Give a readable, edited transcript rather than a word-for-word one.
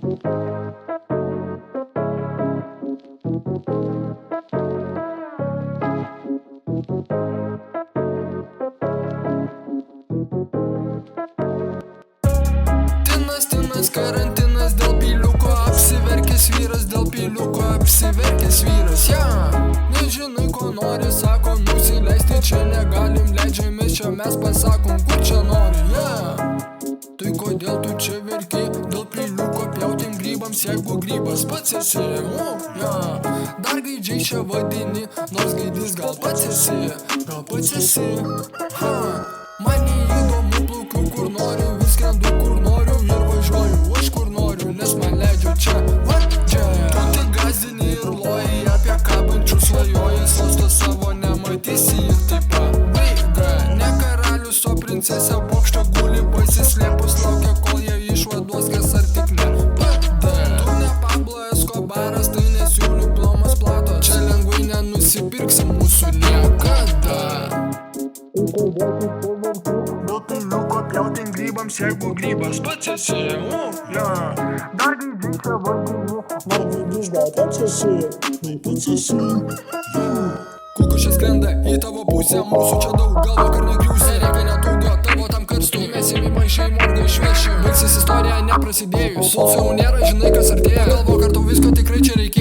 Tinas karantinas dėl peiliuko, apsiverkęs vyras dėl peiliuko, apsiverkęs vyras, nežinai ko nori, sako nusileisti čia negalim, leidžiamės čia mes pasakom kur čia nori, Tai kodėl tu čia verki, dėl peiliuko pjautim grybams, jeigu grybas pats esi, Dar gaidžiai čia vadini, nors gaidys gal pats esi, Man neįdomu, plaukiu kur noriu, vis skrendu kur noriu ir važiuoju aš kur noriu, nes man leidžia čia valdžia. Tu tik gazdini ir loji, apie kabančius svajoji, sosto savo nematysi ir taip pabaiga. Ne karalius, o princesė bokšte guli pasislėpus, laukia kol jie išvaduos kas ar tik ne pada. Tu ne Pablo Escobaras, tai nesiūliu plomas plato, čia lengvai nenusipirksi mūsų niekada. Dėl peiliuko pjautim grybams, jeigu grybas pats esi, Dar gaidžiai čia vadini, Dar gaidys gal pats esi, Kukušė skrenda į tavo pusę, mūsų čia daug, gal vakar negriūsi, reikia netūgo tavo tam karstui, mesim į maišą į morgą išvešiu, baigsis istorija neprasidėjus, sausio nėra, žinai kas artėja, gal vakar tau visko tikrai čia reikia.